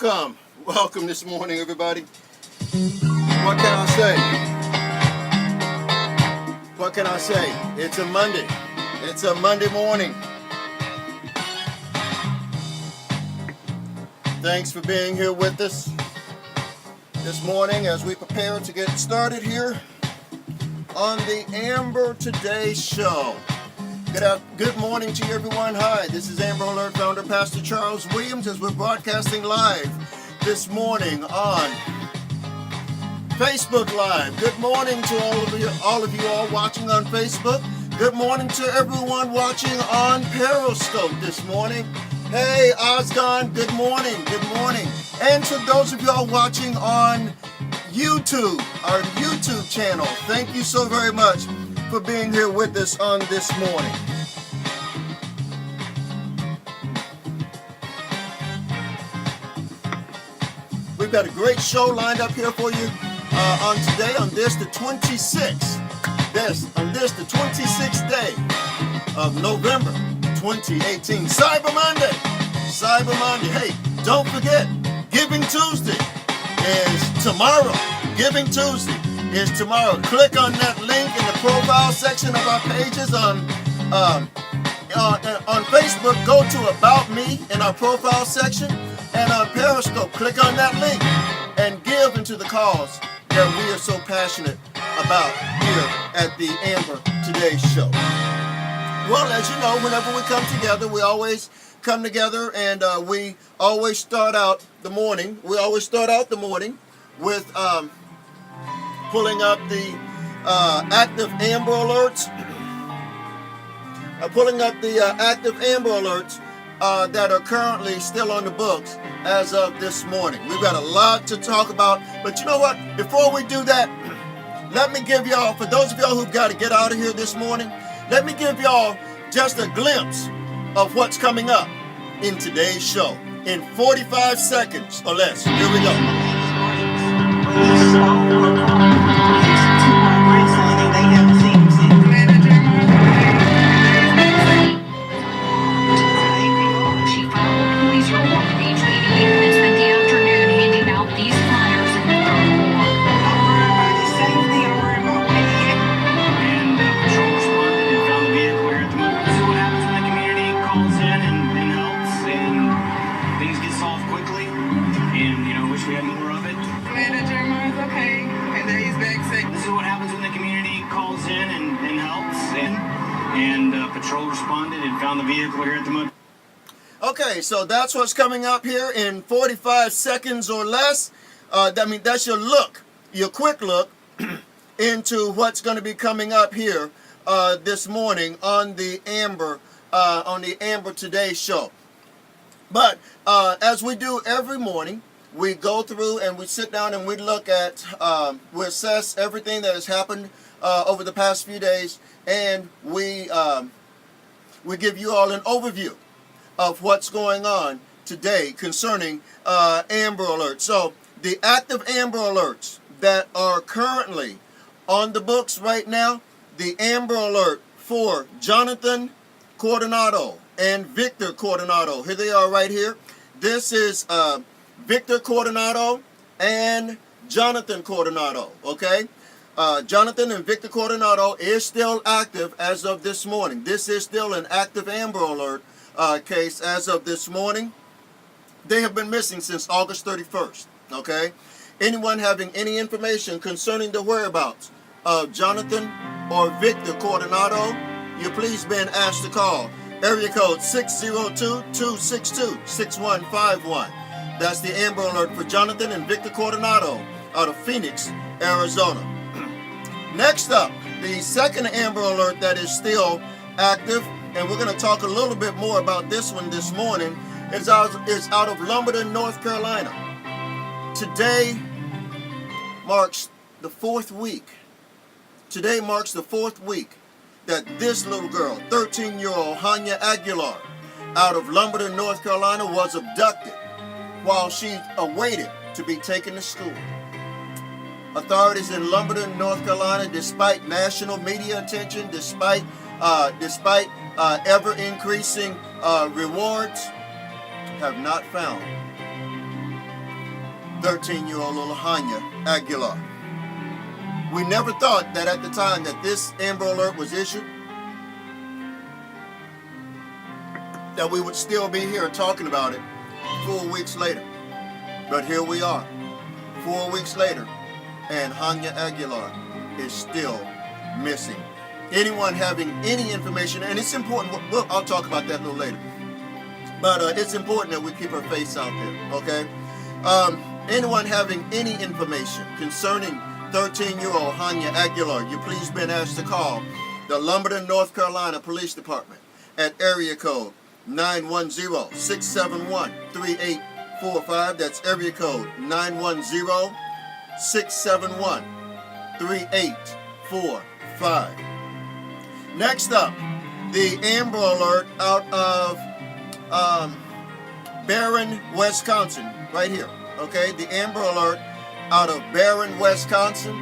Welcome this morning, everybody. What can I say? What can I say? It's a Monday. It's a Monday morning. Thanks for being here with us this morning as we prepare to get started here on the AMBERToday Show. Good morning to you, everyone. Hi, this is Amber Alert founder, Pastor Charles Williams, as we're broadcasting live this morning on Facebook Live. Good morning to all of you all watching on Facebook. Good morning to everyone watching on Periscope this morning. Hey, Osgon, good morning. Good morning. And to those of y'all watching on YouTube, our YouTube channel, thank you so very much for being here with us on this morning. We've got a great show lined up here for you on today, on this the 26th day of November 2018, Cyber Monday. Hey, don't forget, Giving Tuesday is tomorrow. Giving Tuesday is tomorrow. Click on that link in the profile section of our pages on Facebook. Go to About Me in our profile section, and on Periscope, click on that link and give into the cause that we are so passionate about here at the AMBERToday Show. Well, as you know, whenever we come together, we always come together and we always start out the morning. With pulling up the active Amber Alerts. Active Amber Alerts that are currently still on the books as of this morning. We've got a lot to talk about, but you know what? Before we do that, let me give y'all, for those of y'all who've got to get out of here this morning, let me give y'all just a glimpse of what's coming up in today's show in 45 seconds or less. Here we go. Patrol responded and found the vehicle here at the moment. Okay, so that's what's coming up here in 45 seconds or less. That's your quick look into what's going to be coming up here this morning on the AMBERToday Show. But as we do every morning, we go through and we sit down and we look at, we assess everything that has happened over the past few days, and we give you all an overview of what's going on today concerning Amber Alert. So the active Amber Alerts that are currently on the books right now, the Amber Alert for Jonathan Coronado and Victor Coronado. Here they are right here. This is Victor Coronado and Jonathan Coronado, okay? Jonathan and Victor Coronado is still active as of this morning. This is still an active Amber Alert case as of this morning. They have been missing since August 31st, okay? Anyone having any information concerning the whereabouts of Jonathan or Victor Coronado, you're please being asked to call. Area code 602-262-6151. That's the Amber Alert for Jonathan and Victor Coronado out of Phoenix, Arizona. Next up, the second Amber Alert that is still active, and we're going to talk a little bit more about this one this morning, is out of Lumberton, North Carolina. Today marks the fourth week. Today marks the fourth week that this little girl, 13-year-old Hanya Aguilar, out of Lumberton, North Carolina, was abducted while she awaited to be taken to school. Authorities in Lumberton, North Carolina, despite national media attention, despite ever-increasing rewards, have not found 13-year-old little Hanya Aguilar. We never thought that at the time that this Amber Alert was issued, that we would still be here talking about it 4 weeks later. But here we are, 4 weeks later, and Hanya Aguilar is still missing. Anyone having any information, and it's important, well, I'll talk about that a little later, but it's important that we keep our face out there, okay? Anyone having any information concerning 13-year-old Hanya Aguilar, you please been asked to call the Lumberton, North Carolina Police Department at area code 910-671-3845. That's area code 910-671-3845. Next up, the Amber Alert out of Barron, Wisconsin, right here. Okay, the Amber Alert out of Barron, Wisconsin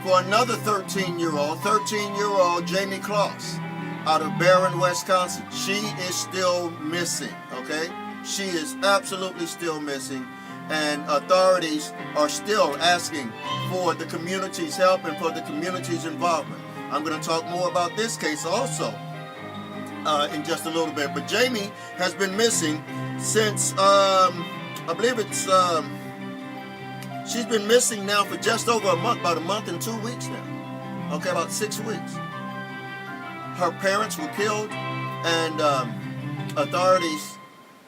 for another 13-year-old Jamie Kloss out of Barron, Wisconsin. She is still missing, okay? She is absolutely still missing, and authorities are still asking for the community's help and for the community's involvement. I'm going to talk more about this case also in just a little bit, but Jamie has been missing since, I believe it's, she's been missing now for just over a month, about a month and 2 weeks now. Okay, about 6 weeks. Her parents were killed, and authorities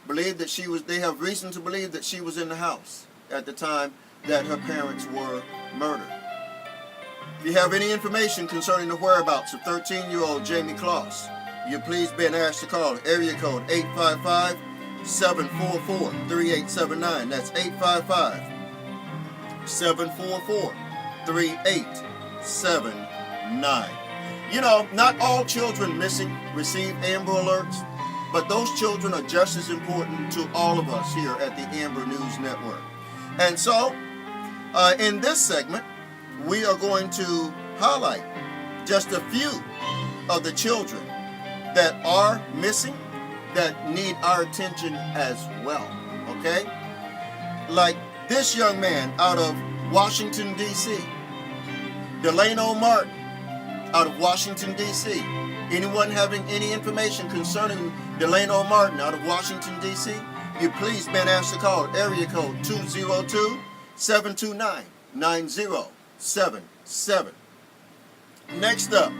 believe that they have reason to believe that she was in the house at the time that her parents were murdered. If you have any information concerning the whereabouts of 13-year-old Jamie Kloss, you please been asked to call area code 855-744-3879. That's 855-744-3879. You know, not all children missing receive Amber Alerts, but those children are just as important to all of us here at the Amber News Network. And so, in this segment, we are going to highlight just a few of the children that are missing that need our attention as well, okay? Like this young man out of Washington, D.C., Delano Martin out of Washington, D.C. Anyone having any information concerning Delano Martin out of Washington, D.C., you please been asked to call area code 202-729-9077. Next up,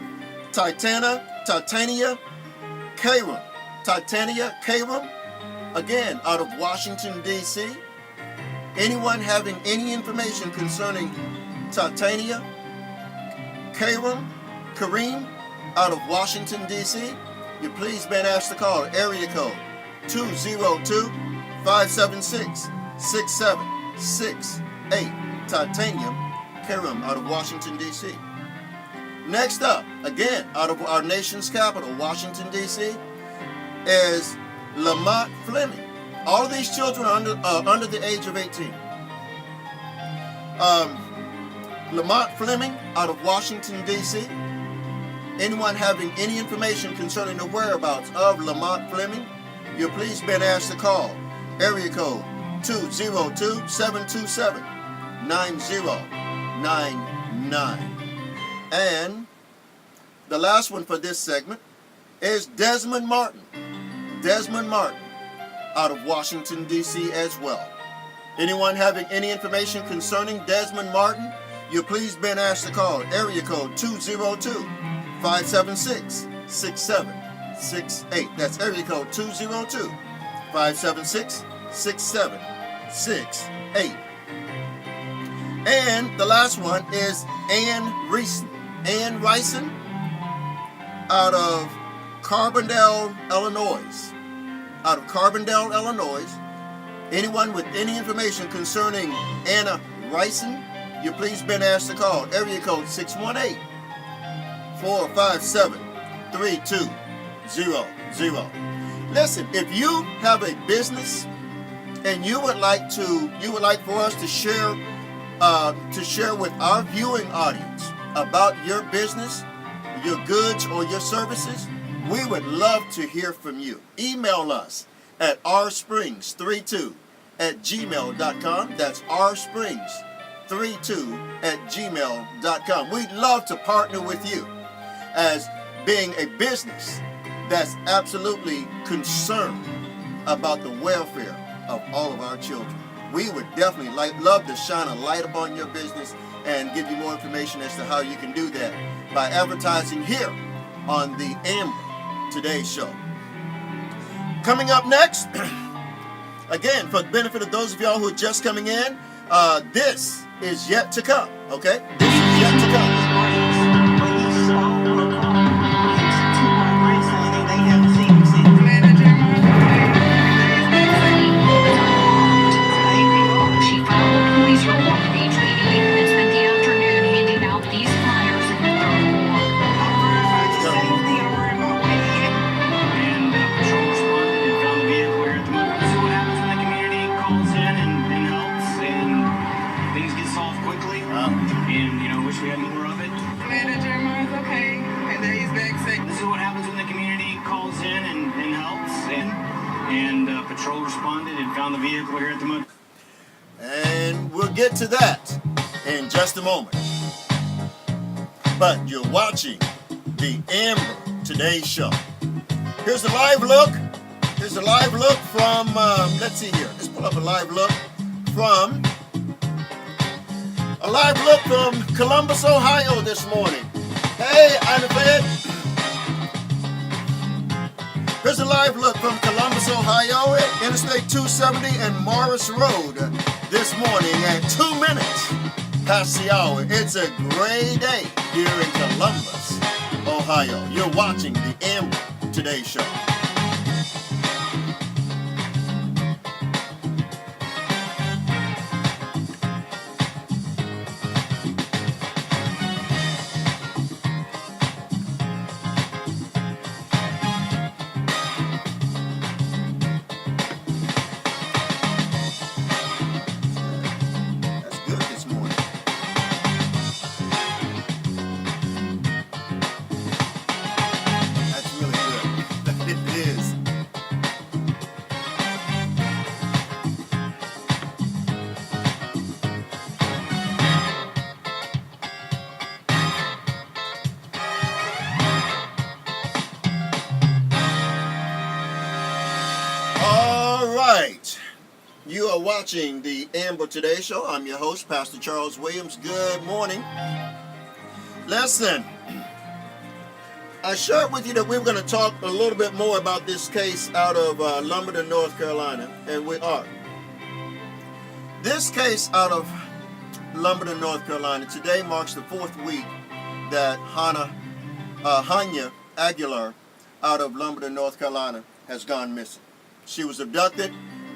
Titania Karam. Titania Karam, again out of Washington, D.C. Anyone having any information concerning Titania Kareem out of Washington, D.C., you please been asked to call area code 202-576-6768. Titania Kareem out of Washington, D.C. Next up, again, out of our nation's capital, Washington, D.C., is Lamont Fleming. All of these children are under the age of 18. Lamont Fleming out of Washington, D.C. Anyone having any information concerning the whereabouts of Lamont Fleming, you please been asked to call area code 202-727-9099. And the last one for this segment is Desmond Martin. Desmond Martin out of Washington, D.C. as well. Anyone having any information concerning Desmond Martin, you please been asked to call area code 202-576-6768. That's area code 202-576-6768. And the last one is Ann Reason. Ann Reason out of Carbondale, Illinois. Out of Carbondale, Illinois. Anyone with any information concerning Anna Reason, you please been asked to call area code 618-457-3200. Listen, if you have a business and you would like for us to share with our viewing audience about your business, your goods, or your services, we would love to hear from you. Email us at rsprings32 rsprings32@gmail.com. That's rsprings32@gmail.com. We'd love to partner with you as being a business that's absolutely concerned about the welfare of all of our children. We would definitely love to shine a light upon your business and give you more information as to how you can do that by advertising here on the AMBERToday Show. Coming up next, again, for the benefit of those of y'all who are just coming in, this is yet to come, okay? This is yet to come. Patrol responded and found the vehicle here at the motel. And we'll get to that in just a moment. But you're watching the AMBERToday Show. Here's a live look. Here's a live look from, let's see here. Let's pull up a live look from Columbus, Ohio this morning. Hey, Anabed. Here's a live look from Columbus, Ohio at Interstate 270 and Morris Road this morning at 2 minutes past the hour. It's a gray day here in Columbus, Ohio. You're watching the AMBERToday Show. You are watching the AMBERToday Show. I'm your host, Pastor Charles Williams. Good morning. Listen, I shared with you that we were going to talk a little bit more about this case out of Lumberton, North Carolina, and we are. This case out of Lumberton, North Carolina, today marks the 4th week that Hanya Aguilar out of Lumberton, North Carolina has gone missing. She was abducted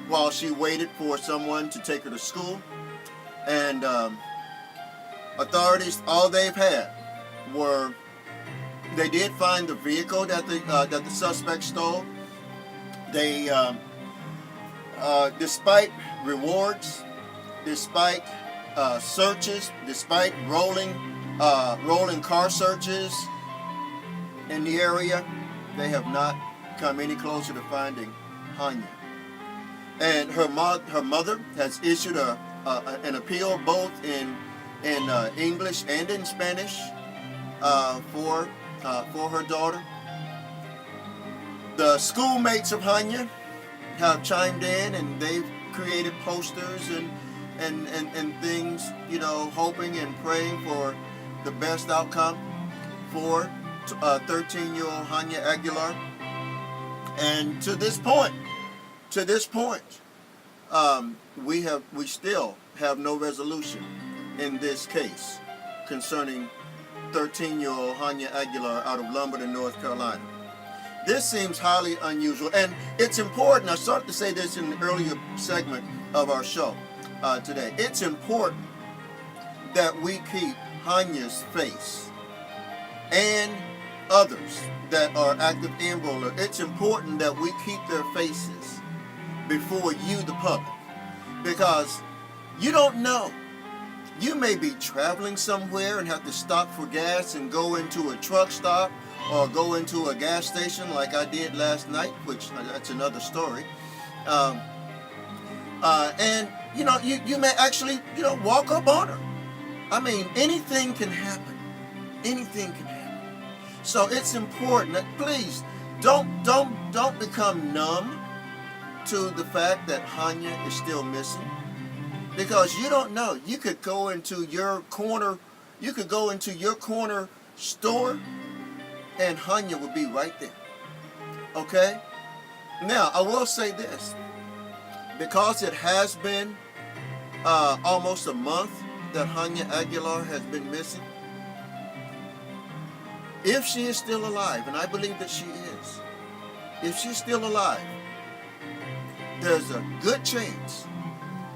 while she waited for someone to take her to school, and authorities, all they've had were, they did find the vehicle that the suspect stole. They, despite rewards, despite searches, despite rolling car searches in the area, they have not come any closer to finding Hanya. And her mother has issued an appeal both in English and in Spanish for her daughter. The schoolmates of Hanya have chimed in, and they've created posters and things, you know, hoping and praying for the best outcome for 13-year-old Hanya Aguilar. And to this point, we still have no resolution in this case concerning 13-year-old Hanya Aguilar out of Lumberton, North Carolina. This seems highly unusual, and it's important. I started to say this in the earlier segment of our show today. It's important that we keep Hanya's face and others that are active enrollers. It's important that we keep their faces before you, the public, because you don't know. You may be traveling somewhere and have to stop for gas and go into a truck stop or go into a gas station like I did last night, which that's another story. And you may actually walk up on her. I mean, anything can happen. Anything can happen. So it's important that please don't become numb to the fact that Hanya is still missing, because you don't know. You could go into your corner. You could go into your corner store, and Hanya would be right there. Okay. Now I will say this, because it has been almost a month that Hanya Aguilar has been missing. If she is still alive, and I believe that she is, if she's still alive, there's a good chance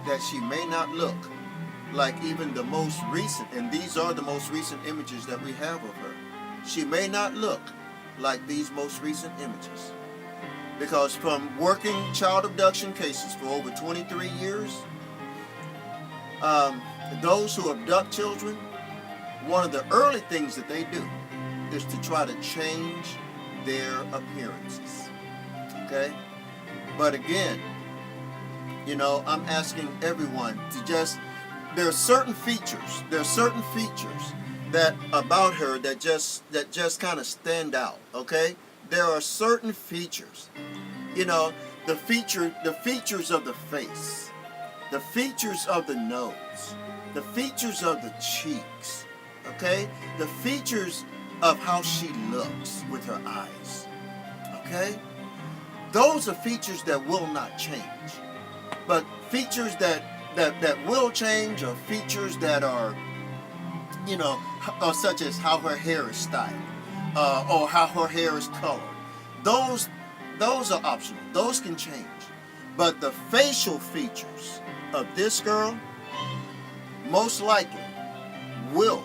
that she may not look like even the most recent, and these are the most recent images that we have of her. She may not look like these most recent images. Because from working child abduction cases for over 23 years, those who abduct children, one of the early things that they do is to try to change their appearances. Okay? But again, I'm asking everyone to there are certain features that about her that just kind of stand out, okay? There are certain features. The features of the face, the features of the nose, the features of the cheeks, okay? The features of how she looks with her eyes, okay? Those are features that will not change. But features that will change are features that are, such as how her hair is styled, or how her hair is colored. Those are optional. Those can change. But the facial features of this girl most likely will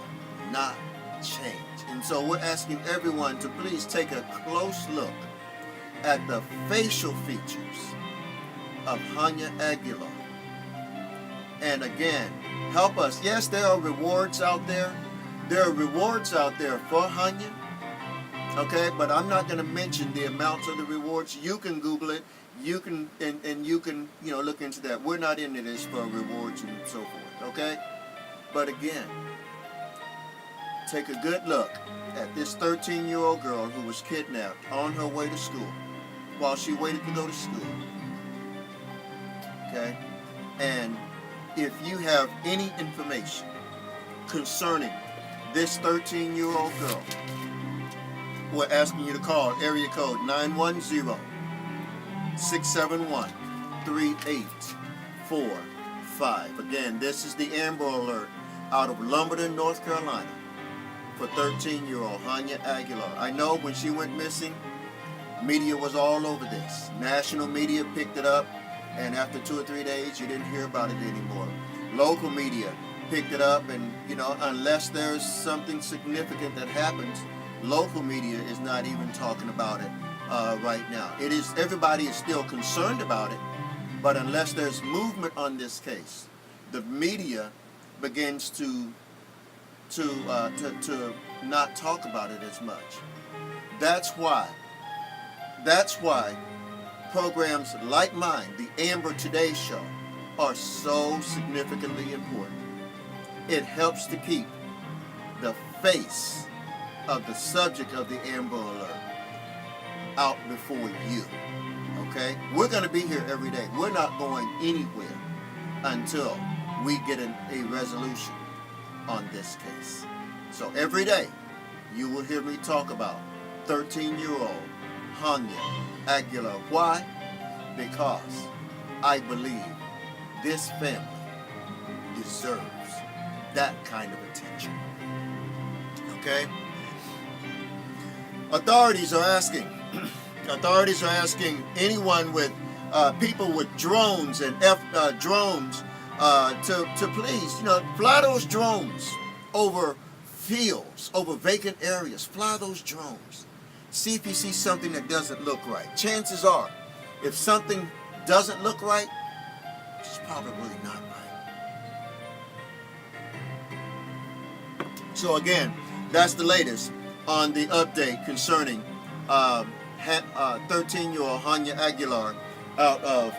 not change. And so we're asking everyone to please take a close look at the facial features of Hanya Aguilar. And again, help us. Yes, there are rewards out there. There are rewards out there for Hanya. Okay, but I'm not going to mention the amounts of the rewards. You can Google it. You can and you can look into that. We're not into this for rewards and so forth. Okay, but again, take a good look at this 13-year-old girl who was kidnapped on her way to school while she waited to go to school. Okay, and if you have any information concerning this 13-year-old girl, we're asking you to call area code 910-671-3845. Again, this is the Amber Alert out of Lumberton, North Carolina, for 13-year-old Hanya Aguilar. I know when she went missing, media was all over this. National media picked it up, and after 2 or 3 days, you didn't hear about it anymore. Local media picked it up, and unless there's something significant that happens, local media is not even talking about it right now. Everybody is still concerned about it, but unless there's movement on this case, the media begins to not talk about it as much. That's why programs like mine, the AMBERToday Show, are so significantly important. It helps to keep the face of the subject of the Amber Alert out before you. Okay? We're going to be here every day. We're not going anywhere until we get a resolution on this case. So every day you will hear me talk about 13-year-old Hanya Aguilar. Why? Because I believe this family deserves that kind of attention. Okay? Authorities are asking anyone with people with drones and drones to please fly those drones over fields, over vacant areas. Fly those drones. See if you see something that doesn't look right. Chances are, if something doesn't look right, it's probably not right. So again, that's the latest on the update concerning 13-year-old Hanya Aguilar out of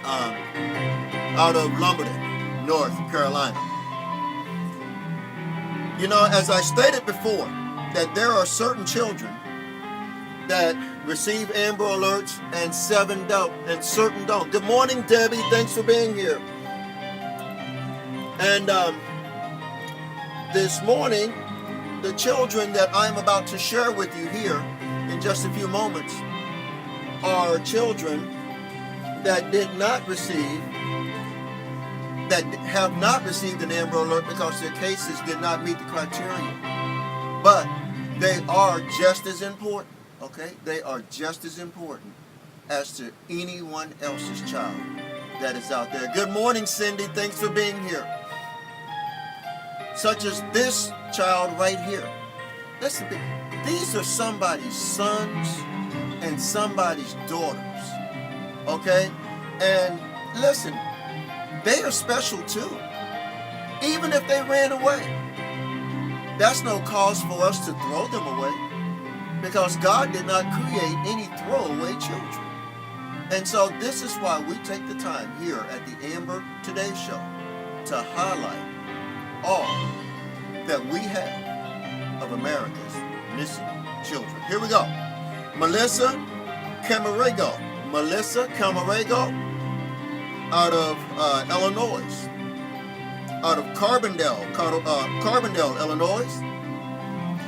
out of Lumberton, North Carolina. You know, as I stated before, that there are certain children that receive Amber Alerts and certain don't. Good morning, Debbie. Thanks for being here. And this morning, the children that I'm about to share with you here in just a few moments are children that have not received an Amber Alert because their cases did not meet the criteria. But they are just as important, okay? They are just as important as to anyone else's child that is out there. Good morning, Cindy. Thanks for being here. Such as this child right here. Listen, these are somebody's sons and somebody's daughters, okay? And listen, they are special too. Even if they ran away, that's no cause for us to throw them away, because God did not create any throwaway children. And so this is why we take the time here at the Amber Today Show to highlight all that we have of America's missing children. Here we go. Melissa Camarego. Melissa Camarego out of Illinois. Out of Carbondale, Illinois.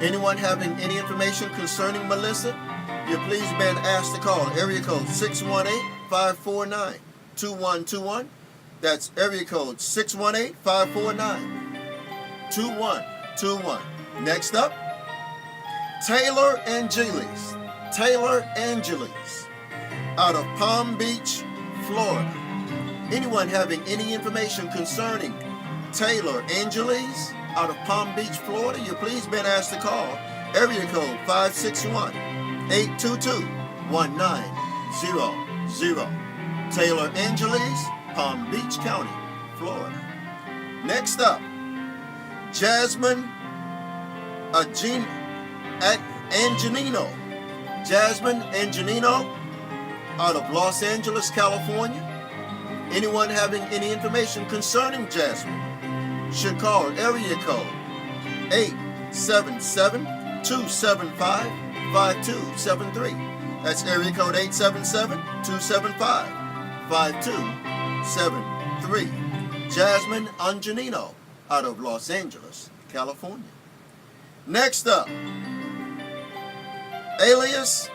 Anyone having any information concerning Melissa, you're please been asked to call area code 618-549-2121. That's area code 618-549-2121. Next up, Taylor Angeles. Taylor Angeles out of Palm Beach, Florida. Anyone having any information concerning Taylor Angeles out of Palm Beach, Florida, you're please been asked to call area code 561-822-1900. Taylor Angeles, Palm Beach County, Florida. Next up, Jasmine Angelino. Jasmine Angelino out of Los Angeles, California. Anyone having any information concerning Jasmine should call area code 877-275-5273. That's area code 877-275-5273. Jasmine Angelino out of Los Angeles, California. Next up, Elias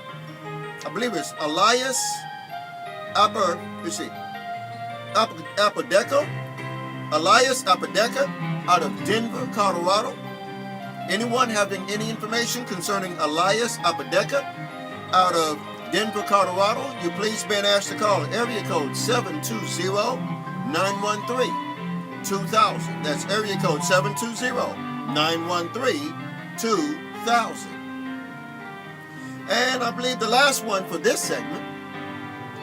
Apodaca. Elias Apodaca out of Denver, Colorado. Anyone having any information concerning Elias Apodaca out of Denver, Colorado, you please been asked to call area code 720-913-2000. That's area code 720-913-2000. And I believe the last one for this segment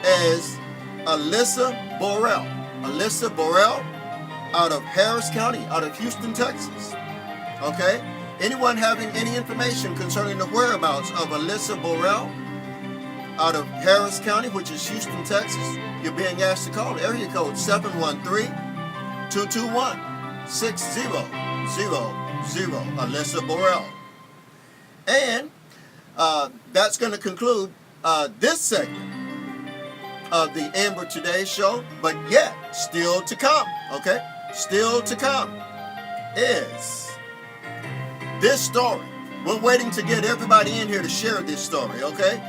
is Alyssa Borrell. Alyssa Borrell out of Harris County, out of Houston, Texas. Okay? Anyone having any information concerning the whereabouts of Alyssa Borrell out of Harris County, which is Houston, Texas, you're being asked to call area code 713-221-6000. Alyssa Borrell. And that's going to conclude this segment of the Amber Today Show, but yet still to come, okay? Still to come is this story. We're waiting to get everybody in here to share this story, okay?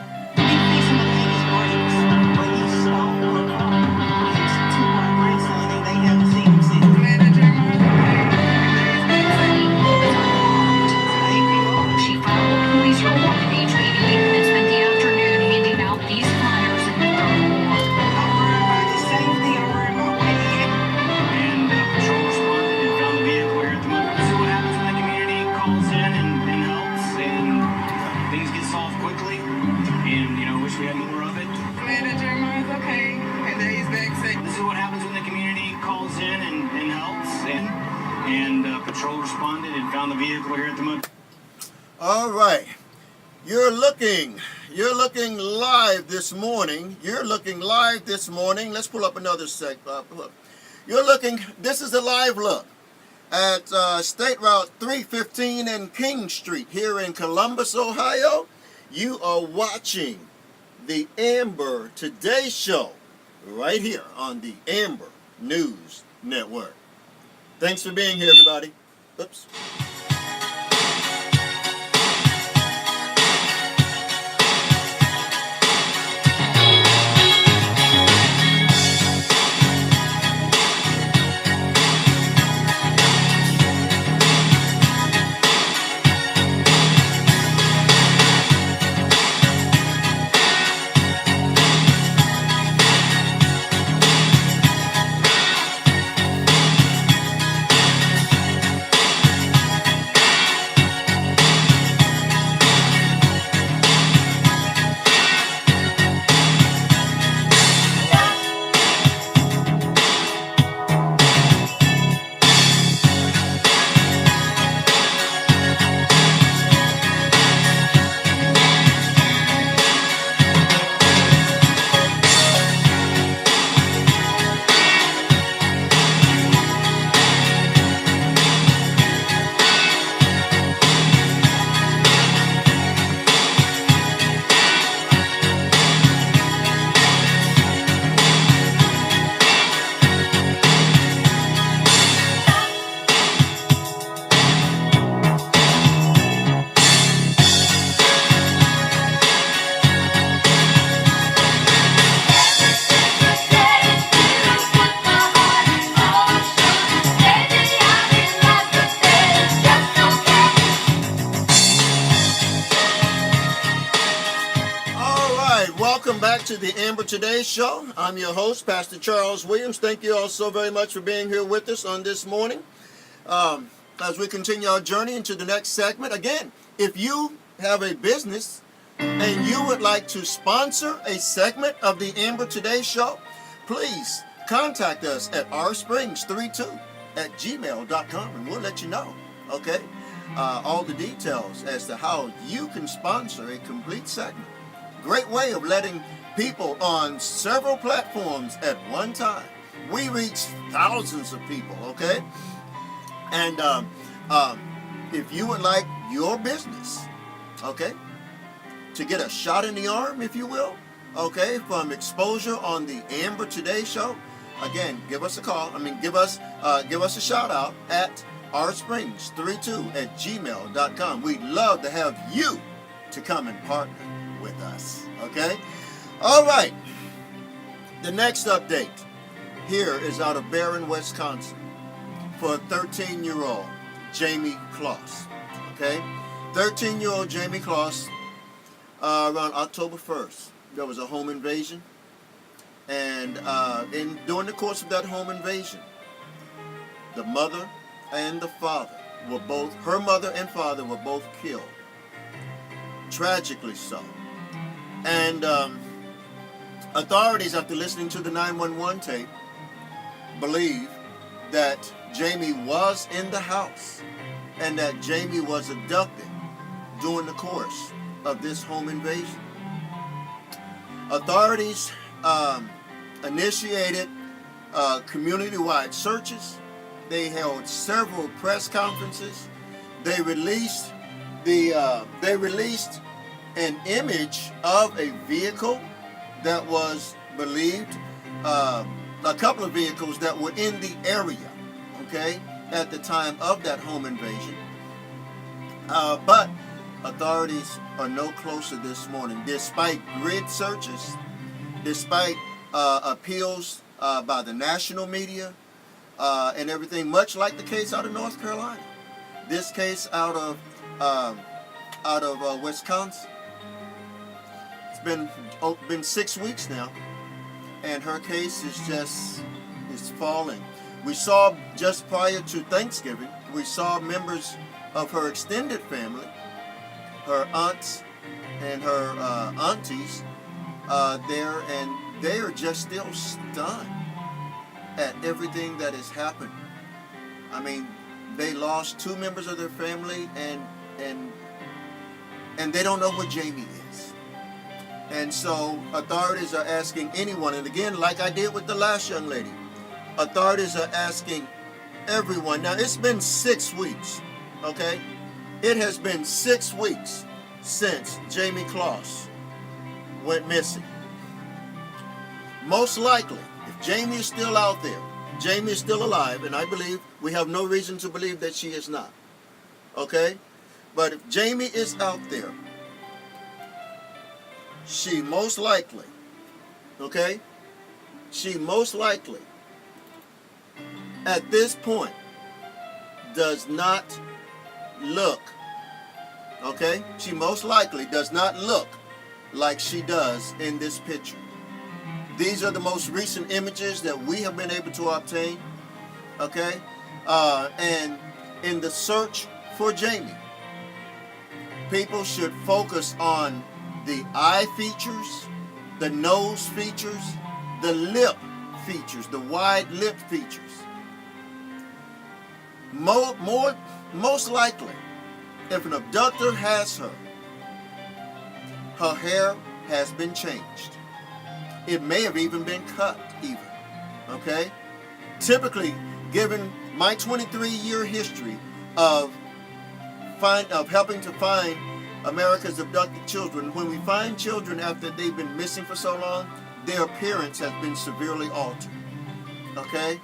Patrol responded and found the vehicle here at the moment. All right. You're looking you're looking live this morning. Let's pull up another look. This is a live look at State Route 315 and King Street here in Columbus, Ohio. You are watching the Amber Today Show right here on the Amber News Network. Thanks for being here, everybody. Oops. Welcome back to the Amber Today Show. I'm your host, Pastor Charles Williams. Thank you all so very much for being here with us on this morning. As we continue our journey into the next segment, again, if you have a business and you would like to sponsor a segment of the Amber Today Show, please contact us at rsprings32@gmail.com and we'll let you know, okay, all the details as to how you can sponsor a complete segment. Great way of letting people on several platforms at one time. We reach thousands of people, okay? And if you would like your business, okay, to get a shot in the arm, if you will, okay, from exposure on the Amber Today Show, again, give us a call. Give us a shout out at rsprings32@gmail.com. We'd love to have you to come and partner with us, okay? All right. The next update here is out of Barron, Wisconsin, for a 13-year-old Jamie Kloss, okay? 13-year-old Jamie Kloss, around October 1st, there was a home invasion, and during the course of that home invasion, the mother and the father her mother and father were both killed, tragically so. And authorities, after listening to the 911 tape, believe that Jamie was in the house and that Jamie was abducted during the course of this home invasion. Authorities initiated community-wide searches. They held several press conferences. They released an image of a vehicle that was believed, a couple of vehicles that were in the area, okay, at the time of that home invasion. But authorities are no closer this morning, despite grid searches, despite appeals by the national media and everything, much like the case out of North Carolina. This case out of Wisconsin. It's been 6 weeks now, and her case is falling. We saw just prior to Thanksgiving, we saw members of her extended family, her aunts and her aunties there, and they are just still stunned at everything that has happened. I mean, they lost 2 members of their family, and they don't know what Jamie is. And so authorities are asking anyone, and again, like I did with the last young lady, authorities are asking everyone. Now, it's been 6 weeks, okay? It has been 6 weeks since Jamie Kloss went missing. Most likely, if Jamie is still out there, Jamie is still alive, and I believe we have no reason to believe that she is not, okay? But if Jamie is out there, she most likely, okay, she most likely at this point does not look, okay, she most likely does not look like she does in this picture. These are the most recent images that we have been able to obtain, okay, and in the search for Jamie, people should focus on the eye features, the nose features, the lip features, the wide lip features. Most likely, if an abductor has her, her hair has been changed. It may have even been cut, okay? Typically, given my 23-year history of helping to find America's abducted children, when we find children after they've been missing for so long, their appearance has been severely altered, okay?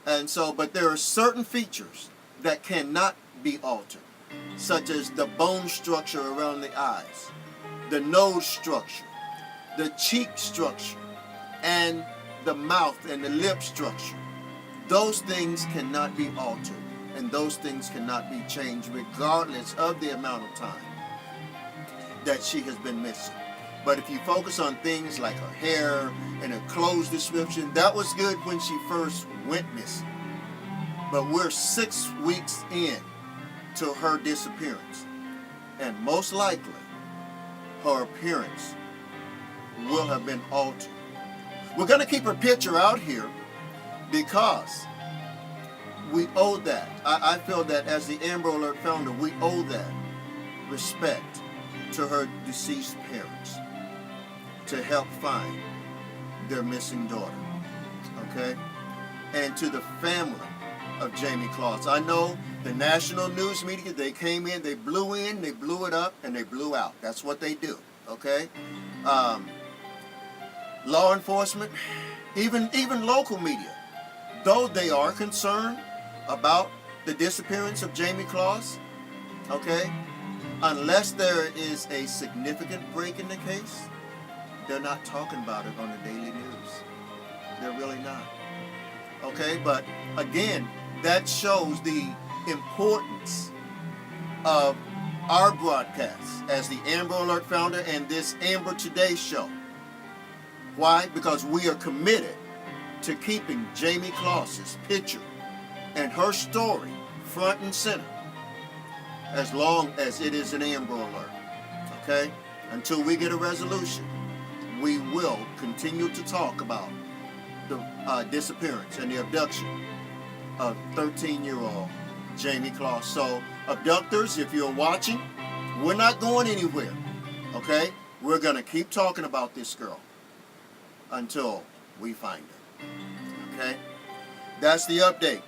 And so, but there are certain features that cannot be altered, such as the bone structure around the eyes, the nose structure, the cheek structure, and the mouth and the lip structure. Those things cannot be altered, and those things cannot be changed regardless of the amount of time that she has been missing. But if you focus on things like her hair and her clothes description, that was good when she first went missing. But we're 6 weeks in to her disappearance, and most likely her appearance will have been altered. We're going to keep her picture out here because we owe that. I feel that as the Amber Alert founder, we owe that respect to her deceased parents to help find their missing daughter, okay? And to the family of Jamie Kloss. I know the national news media, they came in, they blew it up, and they blew out. That's what they do, okay? Law enforcement, even local media, though they are concerned about the disappearance of Jamie Kloss, okay, unless there is a significant break in the case, they're not talking about it on the daily news. They're really not. Okay, but again, that shows the importance of our broadcast as the Amber Alert founder and this AMBERToday Show. Why? Because we are committed to keeping Jamie Kloss's picture and her story front and center as long as it is an Amber Alert. Okay? Until we get a resolution, we will continue to talk about the disappearance and the abduction of 13-year-old Jamie Kloss. So, abductors, if you're watching, we're not going anywhere. Okay? We're going to keep talking about this girl until we find her. Okay? That's the update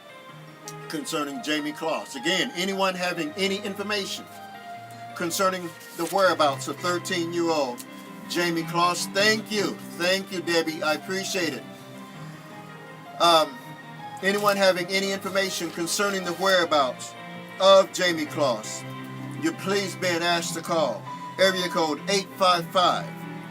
concerning Jamie Kloss. Again, anyone having any information concerning the whereabouts of 13-year-old Jamie Kloss, thank you. Thank you, Debbie. I appreciate it. Anyone having any information concerning the whereabouts of Jamie Kloss, you're please being asked to call area code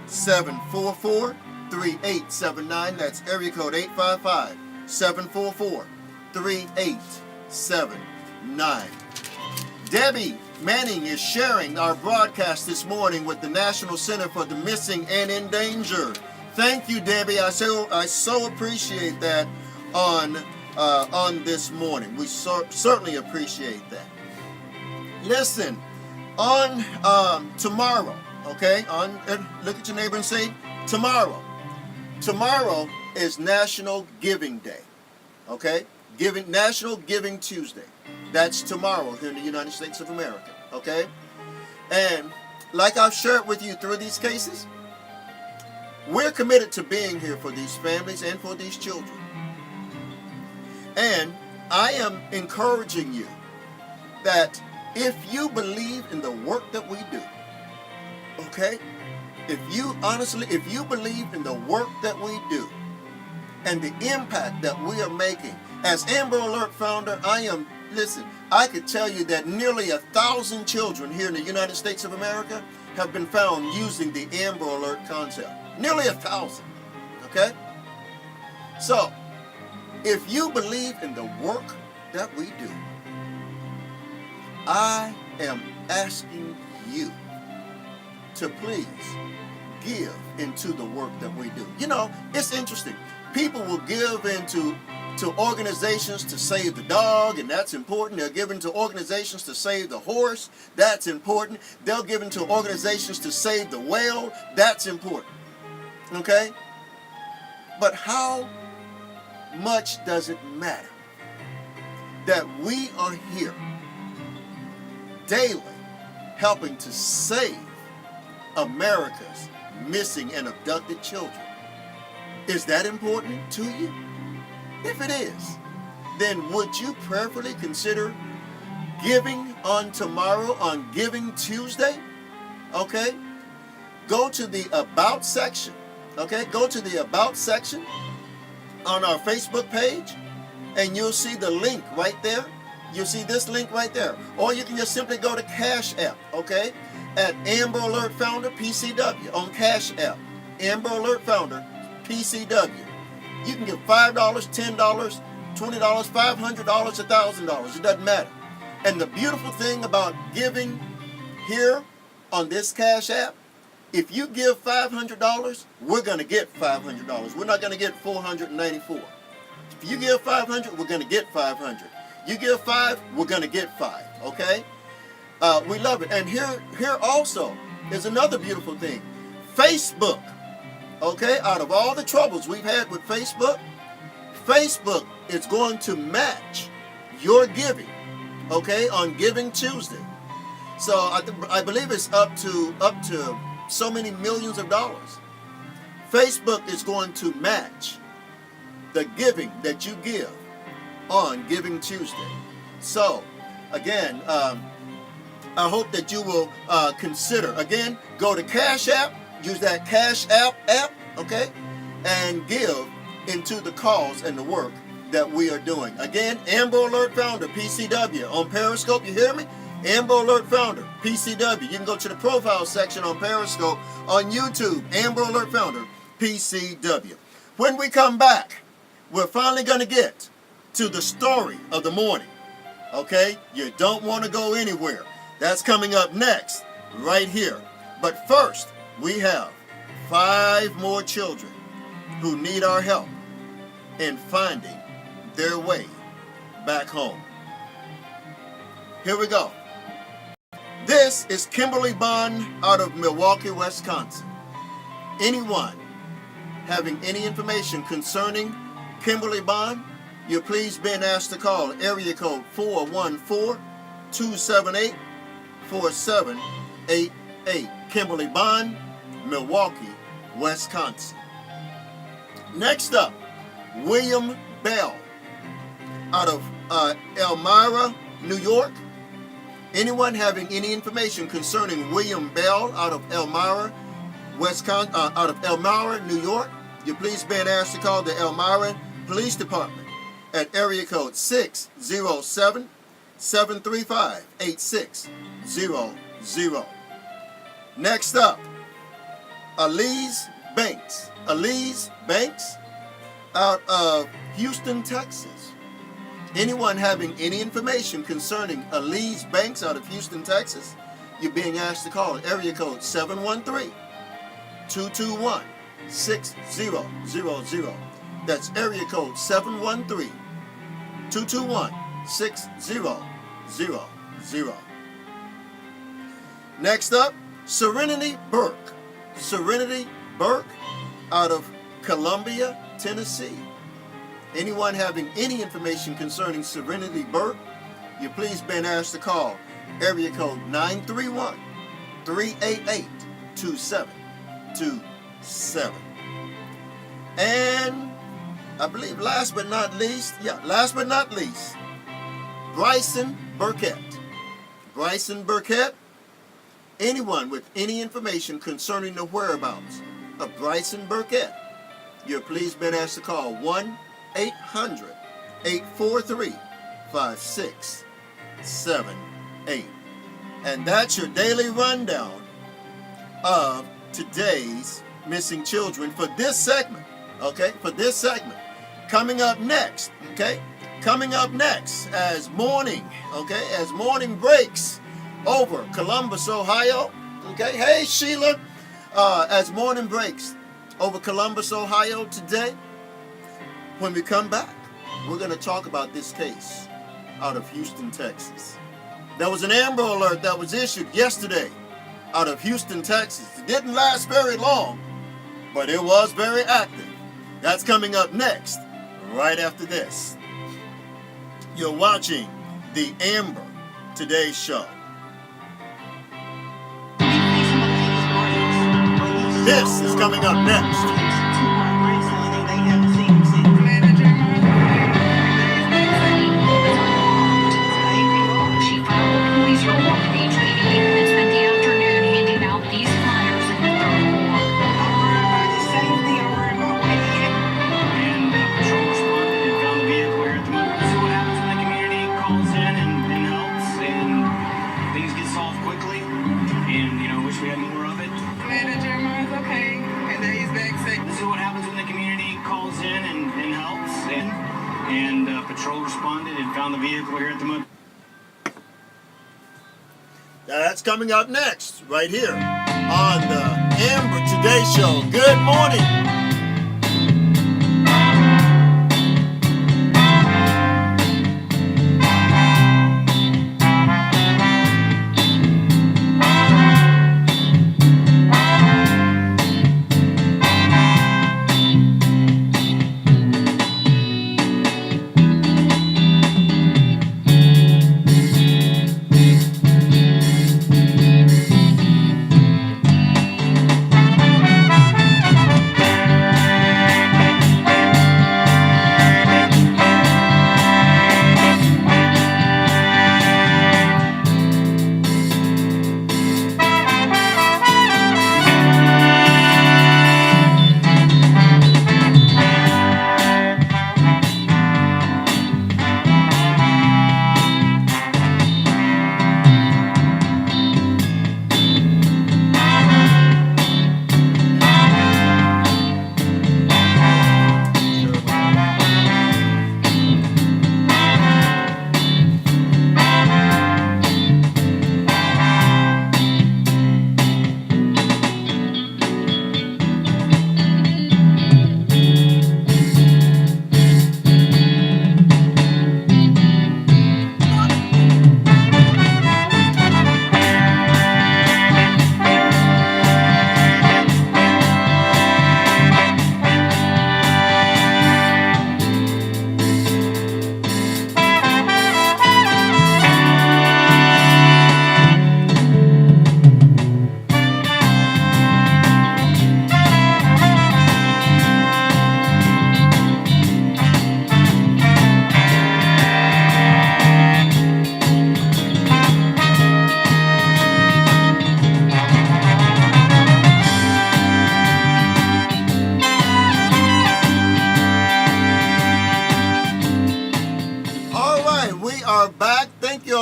855-744-3879. That's area code 855-744-3879. Debbie Manning is sharing our broadcast this morning with the National Center for the Missing and Endangered. Thank you, Debbie. I so appreciate that on this morning. We certainly appreciate that. Listen, on tomorrow, okay? Look at your neighbor and say tomorrow. Tomorrow is National Giving Day, okay? National Giving Tuesday. That's tomorrow here in the United States of America, okay? And like I've shared with you through these cases, we're committed to being here for these families and for these children. And I am encouraging you that if you believe in the work that we do, okay? If you believe in the work that we do and the impact that we are making, as Amber Alert founder, I could tell you that nearly 1,000 children here in the United States of America have been found using the Amber Alert concept. Nearly 1,000, okay? So, if you believe in the work that we do, I am asking you to please give into the work that we do. You know, it's interesting. People will give into organizations to save the dog, and that's important. They'll give into organizations to save the horse. That's important. They'll give into organizations to save the whale. That's important. Okay? But how much does it matter that we are here daily helping to save America's missing and abducted children? Is that important to you? If it is, then would you prayerfully consider giving on tomorrow, on Giving Tuesday? Okay? Go to the About section. Okay? Go to the About section on our Facebook page, and you'll see the link right there. You'll see this link right there. Or you can just simply go to Cash App, okay? At Amber Alert Founder PCW on Cash App. Amber Alert Founder PCW. You can give $5, $10, $20, $500, $1,000. It doesn't matter. And the beautiful thing about giving here on this Cash App, if you give $500, we're going to get $500. We're not going to get $494. If you give $500, we're going to get $500. You give $5, we're going to get $5. Okay? We love it. And here also is another beautiful thing. Facebook. Okay, out of all the troubles we've had with Facebook, Facebook is going to match your giving, okay, on Giving Tuesday. So I believe it's up to so many millions of dollars. Facebook is going to match the giving that you give on Giving Tuesday. So, again, I hope that you will consider. Again, go to Cash App. Use that Cash App, okay, and give into the cause and the work that we are doing. Again, Amber Alert Founder, PCW, on Periscope, you hear me? Amber Alert Founder, PCW. You can go to the profile section on Periscope, on YouTube, Amber Alert Founder, PCW. When we come back, we're finally going to get to the story of the morning, okay? You don't want to go anywhere. That's coming up next, right here. But first, we have 5 more children who need our help in finding their way back home. Here we go. This is Kimberly Bond out of Milwaukee, Wisconsin. Anyone having any information concerning Kimberly Bond, you're please being asked to call area code 414-278-4788. Kimberly Bond, Milwaukee, Wisconsin. Next up, William Bell out of Elmira, New York. Anyone having any information concerning William Bell out of Elmira, Wisconsin, out of Elmira, New York, you please being asked to call the Elmira Police Department at area code 607-735-8600. Next up, Elise Banks. Elise Banks out of Houston, Texas. Anyone having any information concerning Elise Banks out of Houston, Texas, you're being asked to call area code 713-221-6000. That's area code 713-221-6000. Next up, Serenity Burke. Serenity Burke out of Columbia, Tennessee. Anyone having any information concerning Serenity Burke, you please been asked to call area code 931-388-2727. I believe last but not least, Bryson Burkett. Bryson Burkett, anyone with any information concerning the whereabouts of Bryson Burkett, you're please been asked to call 1-800-843-5678. And that's your daily rundown of today's missing children for this segment. Okay, for this segment. Coming up next, as morning breaks over Columbus, Ohio. Okay, hey Sheila, as morning breaks over Columbus, Ohio today. When we come back, we're going to talk about this case out of Houston, Texas. There was an Amber Alert that was issued yesterday out of Houston, Texas. It didn't last very long, but it was very active. That's coming up next, right after this. You're watching the AMBERToday Show. This is coming up next. Patrol responded and found the vehicle here at the moment. That's coming up next, right here on the AMBERToday Show. Good morning.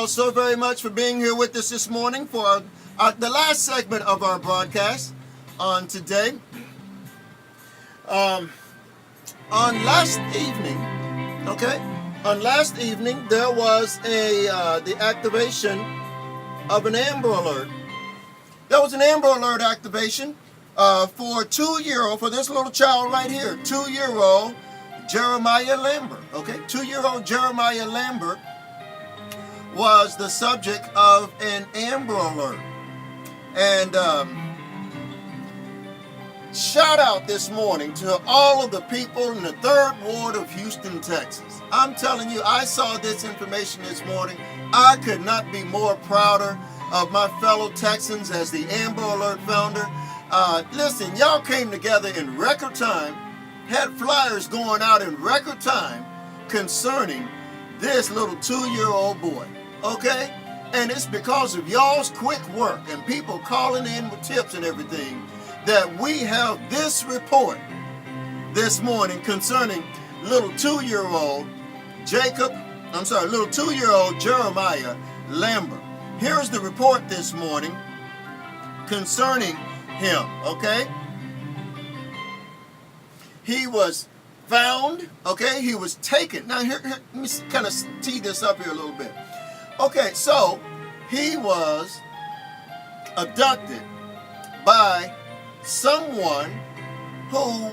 So very much for being here with us this morning for the last segment of our broadcast on today. On last evening, there was the activation of an Amber Alert. There was an Amber Alert activation for for this little child right here, 2-year-old Jeremiah Lambert. Okay, 2-year-old Jeremiah Lambert was the subject of an Amber Alert. And shout out this morning to all of the people in the 3rd Ward of Houston, Texas. I'm telling you, I saw this information this morning. I could not be more prouder of my fellow Texans as the Amber Alert founder. Listen, y'all came together in record time had flyers going out in record time concerning this little 2-year-old boy, okay? And it's because of y'all's quick work and people calling in with tips and everything that we have this report this morning concerning little 2-year-old little 2-year-old Jeremiah Lambert. Here's the report this morning concerning him, okay? He was found, okay? He was taken. Now, here let me kind of tee this up here a little bit. Okay, so he was abducted by someone who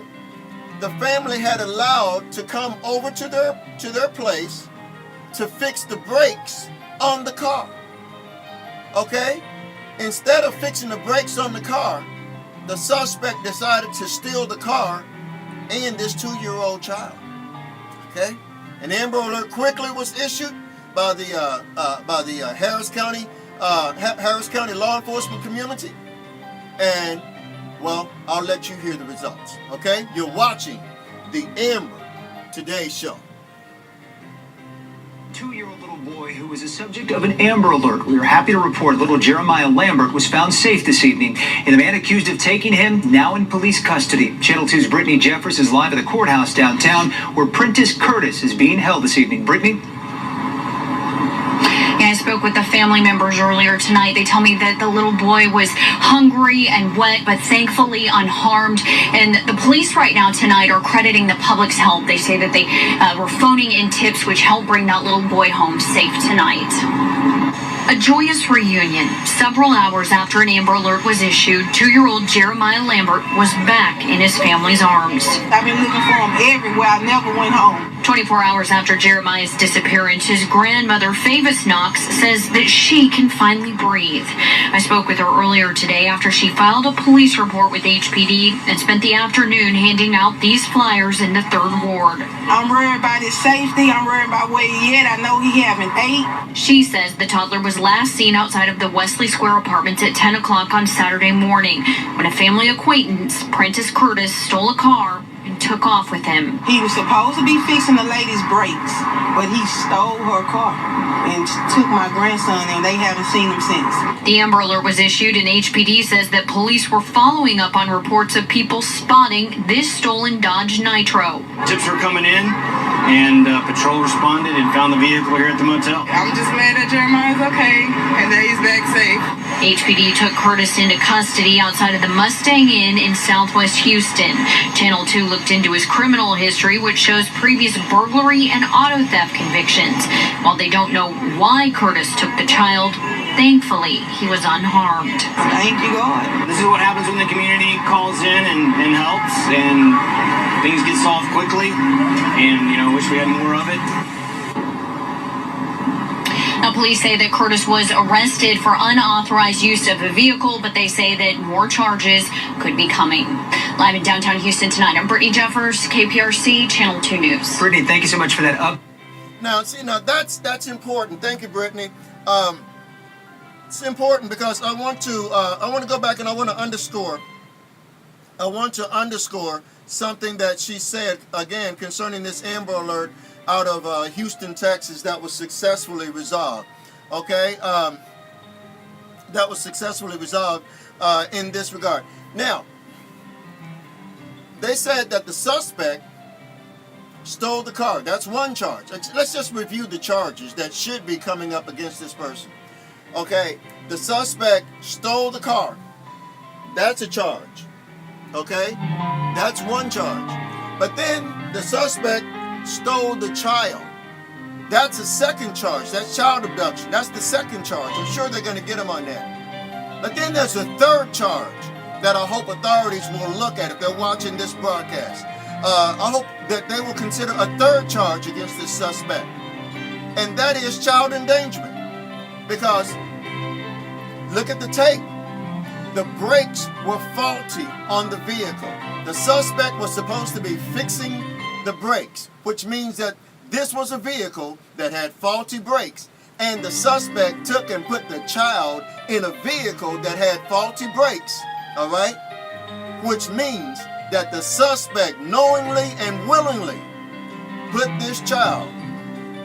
the family had allowed to come over to their place to fix the brakes on the car. Okay? Instead of fixing the brakes on the car, the suspect decided to steal the car and this 2-year-old child. Okay? An Amber Alert quickly was issued by the Harris County law enforcement community, and well, I'll let you hear the results. Okay? You're watching the AMBERtoday Show. 2-year-old little boy who was a subject of an Amber Alert. We are happy to report little Jeremiah Lambert was found safe this evening, and the man accused of taking him now in police custody. Channel 2's Brittany Jeffers is live at the courthouse downtown, where Prentice Curtis is being held this evening. Brittany? I spoke with the family members earlier tonight. They tell me that the little boy was hungry and wet, but thankfully unharmed. And the police right now tonight are crediting the public's help. They say that they were phoning in tips which helped bring that little boy home safe tonight. A joyous reunion. Several hours after an Amber Alert was issued, 2-year-old Jeremiah Lambert was back in his family's arms. I've been looking for him everywhere. I never went home. 24 hours after Jeremiah's disappearance, his grandmother, Favis Knox, says that she can finally breathe. I spoke with her earlier today after she filed a police report with HPD and spent the afternoon handing out these flyers in the 3rd Ward. I'm worried about his safety. I'm worried about where he at. I know he haven't ate. She says the toddler was last seen outside of the Wesley Square apartments at 10 o'clock on Saturday morning when a family acquaintance, Prentice Curtis, stole a car and took off with him. He was supposed to be fixing the lady's brakes, but he stole her car and took my grandson, and they haven't seen him since. The Amber Alert was issued, and HPD says that police were following up on reports of people spotting this stolen Dodge Nitro. Tips were coming in, and patrol responded and found the vehicle here at the motel. I'm just glad that Jeremiah's okay and that he's back safe. HPD took Curtis into custody outside of the Mustang Inn in Southwest Houston. Channel 2 looked into his criminal history, which shows previous burglary and auto theft convictions. While they don't know why Curtis took the child, thankfully he was unharmed. Thank you, God. This is what happens when the community calls in and helps, and things get solved quickly, and, wish we had more of it. Now, police say that Curtis was arrested for unauthorized use of a vehicle, but they say that more charges could be coming. Live in downtown Houston tonight, I'm Brittany Jeffers, KPRC, Channel 2 News. Brittany, thank you so much for that Now, that's important. Thank you, Brittany. It's important because I want to go back and I want to underscore something that she said again concerning this Amber Alert out of Houston, Texas, that was successfully resolved. Okay, that was successfully resolved in this regard. Now, they said that the suspect stole the car. That's one charge. Let's just review the charges that should be coming up against this person. Okay, the suspect stole the car. That's a charge. Okay, that's one charge. But then the suspect stole the child. That's a second charge. That's child abduction. That's the second charge. I'm sure they're going to get him on that. But then there's a third charge that I hope authorities will look at if they're watching this broadcast. I hope that they will consider a third charge against this suspect, and that is child endangerment. Because look at the tape. The brakes were faulty on the vehicle. The suspect was supposed to be fixing the brakes, which means that this was a vehicle that had faulty brakes, and the suspect took and put the child in a vehicle that had faulty brakes, all right? Which means that the suspect knowingly and willingly put this child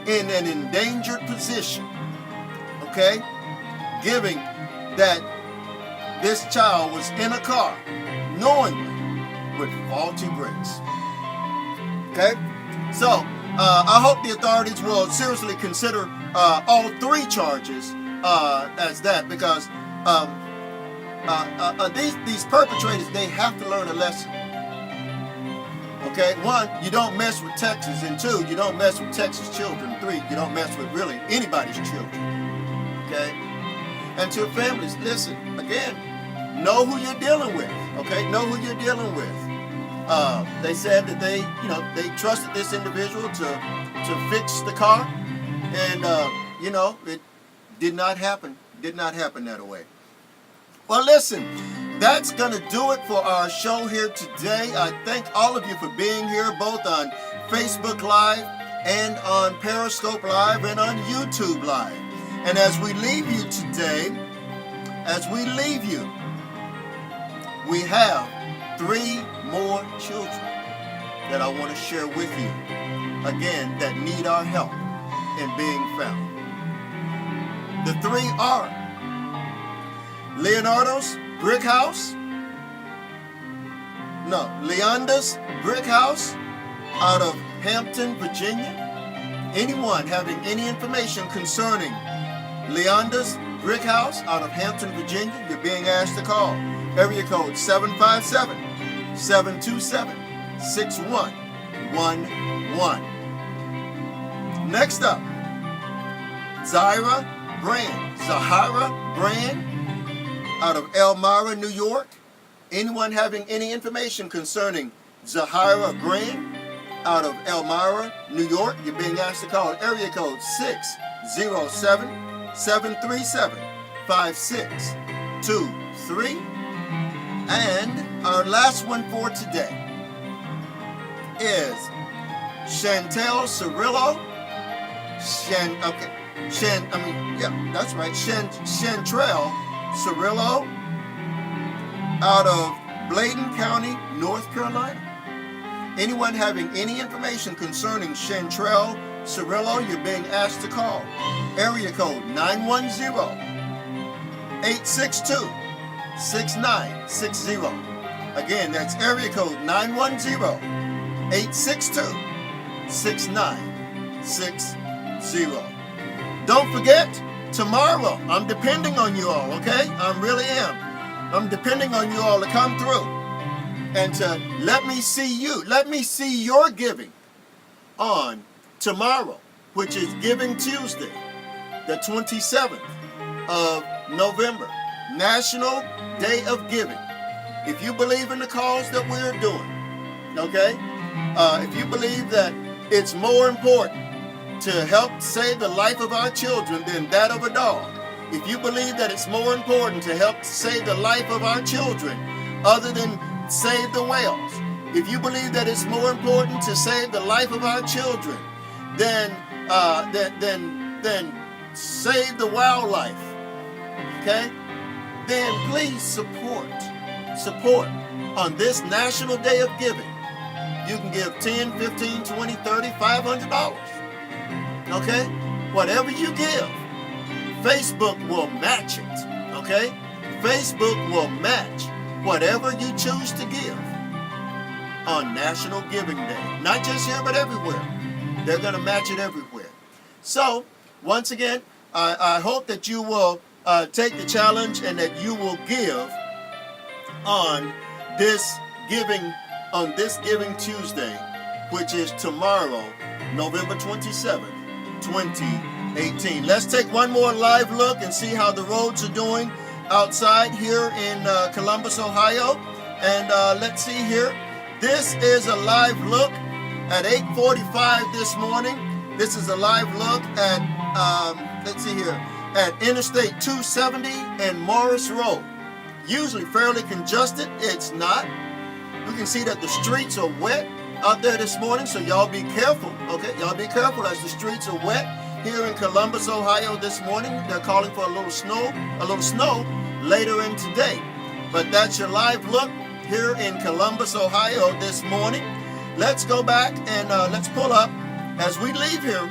in an endangered position, okay? Giving that this child was in a car knowingly with faulty brakes, okay? So I hope the authorities will seriously consider all three charges as that, because these perpetrators, they have to learn a lesson. Okay, one, you don't mess with Texas, and two, you don't mess with Texas children. Three, you don't mess with really anybody's children. Okay, and to families, listen again. Know who you're dealing with. Okay, know who you're dealing with. They said that they trusted this individual to fix the car, and it did not happen. Did not happen that way. Well, listen, that's going to do it for our show here today. I thank all of you for being here, both on Facebook Live and on Periscope Live and on YouTube Live. And as we leave you today, we have 3 more children that I want to share with you, again, that need our help in being found. The 3 are Leonda's brick house out of Hampton, Virginia. Anyone having any information concerning Leonda's brick house out of Hampton, Virginia, you're being asked to call. Area code 757-727-6111. Next up, Zahara Brand out of Elmira, New York. Anyone having any information concerning Zahara Brand out of Elmira, New York, you're being asked to call area code 607-737-5623. And our last one for today is Chantel Cirillo. Chantrell Cirillo out of Bladen County, North Carolina. Anyone having any information concerning Chantrell Cirillo, you're being asked to call. Area code 910-862-6960. Again, that's area code 910-862-6960. Don't forget, tomorrow, I'm depending on you all, okay? I really am. I'm depending on you all to come through and to let me see you. Let me see your giving on tomorrow, which is Giving Tuesday, the 27th of November, National Day of Giving. If you believe in the cause that we're doing, okay? If you believe that it's more important to help save the life of our children than that of a dog, if you believe that it's more important to help save the life of our children other than save the whales, if you believe that it's more important to save the life of our children than save the wildlife, okay, then please support on this National Day of Giving. You can give $10, $15, $20, $30, $500. Okay? Whatever you give, Facebook will match it. Okay? Facebook will match whatever you choose to give on National Giving Day. Not just here, but everywhere. They're going to match it everywhere. So, once again, I hope that you will take the challenge and that you will give on this Giving Tuesday, which is tomorrow, November 27th, 2018. Let's take one more live look and see how the roads are doing outside here in Columbus, Ohio. And let's see here. This is a live look at 8:45 this morning. This is a live look at, let's see here, at Interstate 270 and Morris Road. Usually fairly congested. It's not. You can see that the streets are wet out there this morning, so y'all be careful, okay? Y'all be careful as the streets are wet here in Columbus, Ohio this morning. They're calling for a little snow later in today. But that's your live look here in Columbus, Ohio this morning. Let's go back and let's pull up as we leave you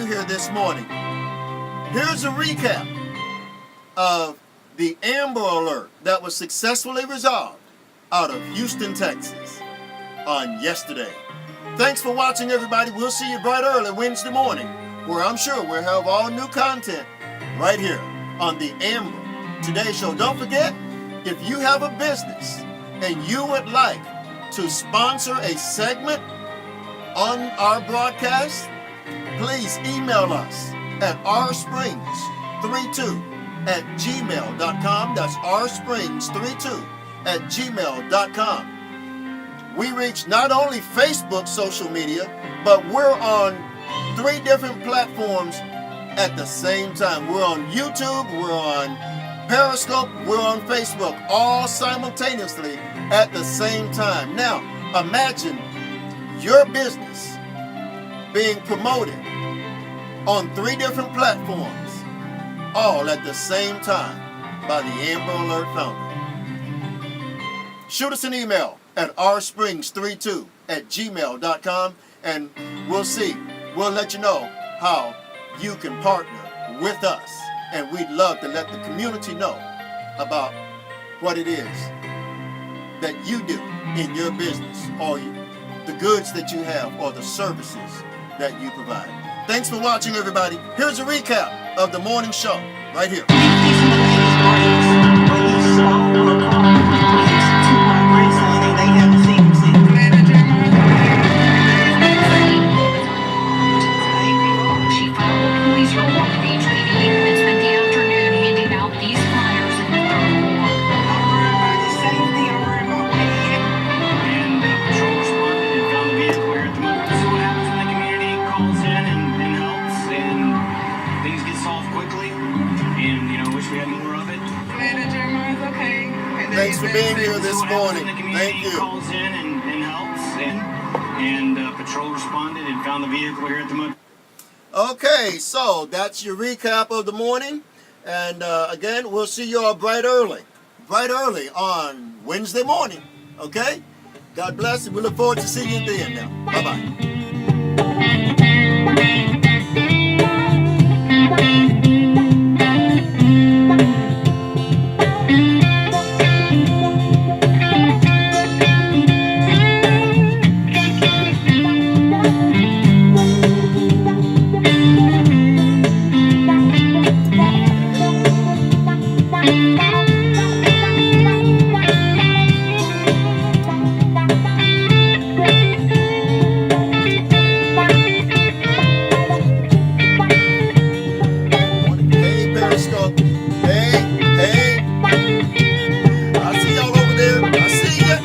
here this morning. Here's a recap of the Amber Alert that was successfully resolved out of Houston, Texas on yesterday. Thanks for watching, everybody. We'll see you bright early Wednesday morning, where I'm sure we'll have all new content right here on the AMBERtoday Show. Don't forget, if you have a business and you would like to sponsor a segment on our broadcast, please email us at rsprings32@gmail.com. That's rsprings32@gmail.com. We reach not only Facebook social media, but we're on 3 different platforms at the same time. We're on YouTube, we're on Periscope, we're on Facebook, all simultaneously at the same time. Now, imagine your business being promoted on 3 different platforms, all at the same time by the Amber Alert founder. Shoot us an email at rsprings32@gmail.com, and we'll let you know how you can partner with us, and we'd love to let the community know about what it is that you do in your business, or the goods that you have, or the services that you provide. Thanks for watching, everybody. Here's a recap of the morning show right here. Fixing the lady's brakes, but he stole her car and took my grandson, and they haven't seen him since. She filed a police report with HPD and spent the afternoon handing out these flyers in the third ward. I'm worried about his safety. I'm worried about where he at. And patrol responded and found the vehicle here at the moment. So what happens when the community calls in and helps, and things get solved quickly, and wish we had more of it. Glad that Jeremiah's okay. And that Thanks he's for back being safe. here this So what happens morning. when the community Thank you. calls in and helps, and patrol responded and found the vehicle here at the moment. Okay, so that's your recap of the morning. And again, we'll see you all bright early on Wednesday morning. Okay? God bless, and we look forward to seeing you at the end now. Bye-bye. Hey, Periscope. Hey. I see y'all over there. I see ya.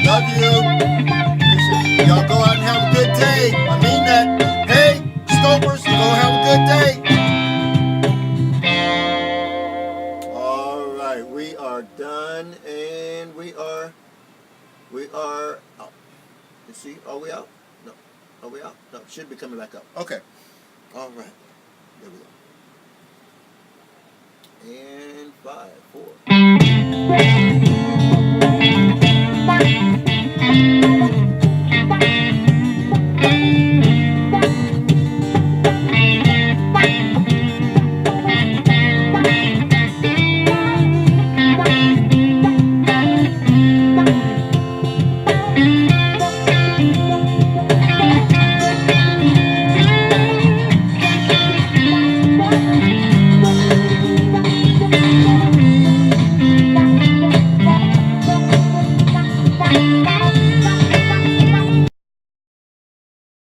Love you. Y'all go out and have a good day. I mean that. Hey, Scopers, go have a good day. All right, we are done, and we are out. Let's see, are we out? No. Are we out? No, should be coming back up. Okay. All right. There we go. And 5, 4.